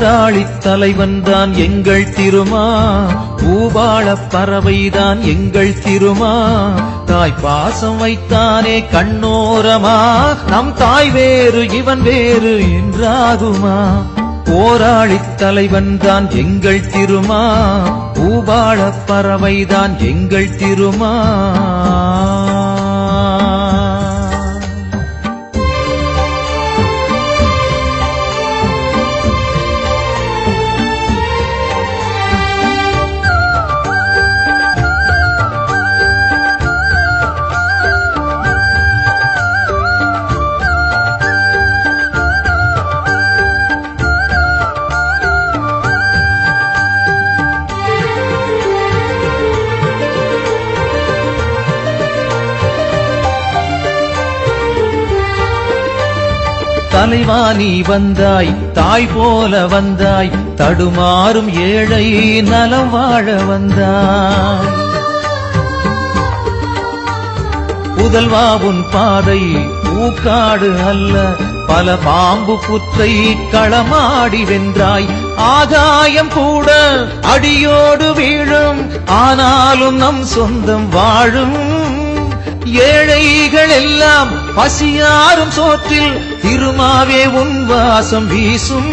போராளி தலைவன் தான் எங்கள் திருமா, பூபாள பறவைதான் எங்கள் திருமா. தாய் பாசம் வைத்தானே கண்ணோரமா, நம் தாய் வேறு இவன் வேறு என்றாகுமா. போராளி தலைவன் தான் எங்கள் திருமா, பூபாள பறவைதான் எங்கள் திருமா. தலைவா நீ வந்தாய், தாய் போல வந்தாய், தடுமாறும் ஏழை நலம் வாழ வந்தாய். புதல்வா உன் பாதை பூக்காடு அல்ல, பல பாம்பு புற்றை களமாடி வென்றாய். ஆகாயம் கூட அடியோடு வீழும், ஆனாலும் நம் சொந்தம் வாழும். ஏழைகள் எல்லாம் பசியாரும் சோற்றில் திருமாவே உன் வாசம் வீசும்.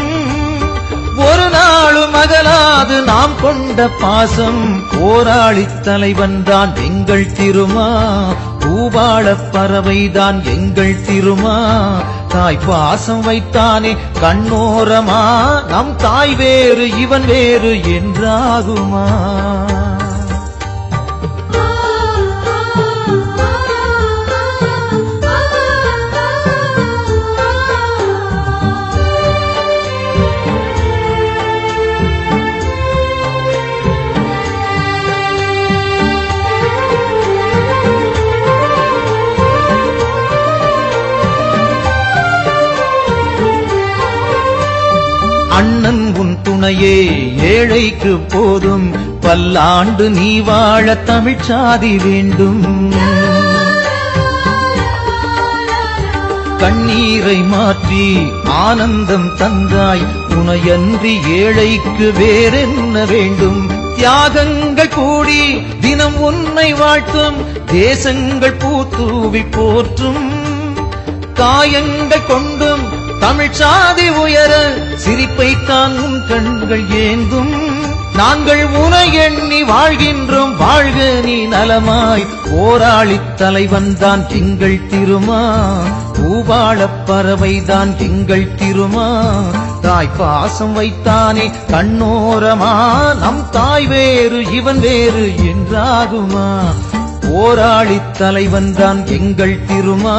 ஒரு நாளும் அகலாது நாம் கொண்ட பாசம். போராளி தலைவன் தான் எங்கள் திருமா, பூபாள பறவைதான் எங்கள் திருமா. தாய் பாசம் வைத்தானே கண்ணோரமா, நம் தாய் வேறு இவன் வேறு என்றாகுமா. அண்ணன் உன் துணையே ஏழைக்கு போதும், பல்லாண்டு நீ வாழ தமிழ்ச்சாதி வேண்டும். கண்ணீரை மாற்றி ஆனந்தம் தந்தாய், துணையன்றி ஏழைக்கு வேறென்ன வேண்டும். தியாகங்கள் கூடி தினம் உன்னை வாழ்த்தும், தேசங்கள் பூத்தூவி போற்றும். காயங்கள் கொண்டும் தமிழ்ச்சாதி உயர, சிரிப்பைத்தான் உன் கண்கள் ஏந்தும். நாங்கள் உனை எண்ணி வாழ்கின்றோம், வாழ்க நீ நலமாய். போராளி தலைவன் தான் எங்கள் திருமா, பூபாள பறவைதான் எங்கள் திருமா. தாய் பாசம் வைத்தானே கண்ணோரமா, நம் தாய் வேறு இவன் வேறு என்றாகுமா. போராளி தலைவன் தான் எங்கள் திருமா,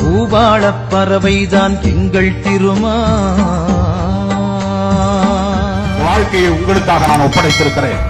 பூபாள பறவைதான் எங்கள் திருமா. வாழ்க்கையை உங்களுக்காக நான் ஒப்படைத்திருக்கிறேன்.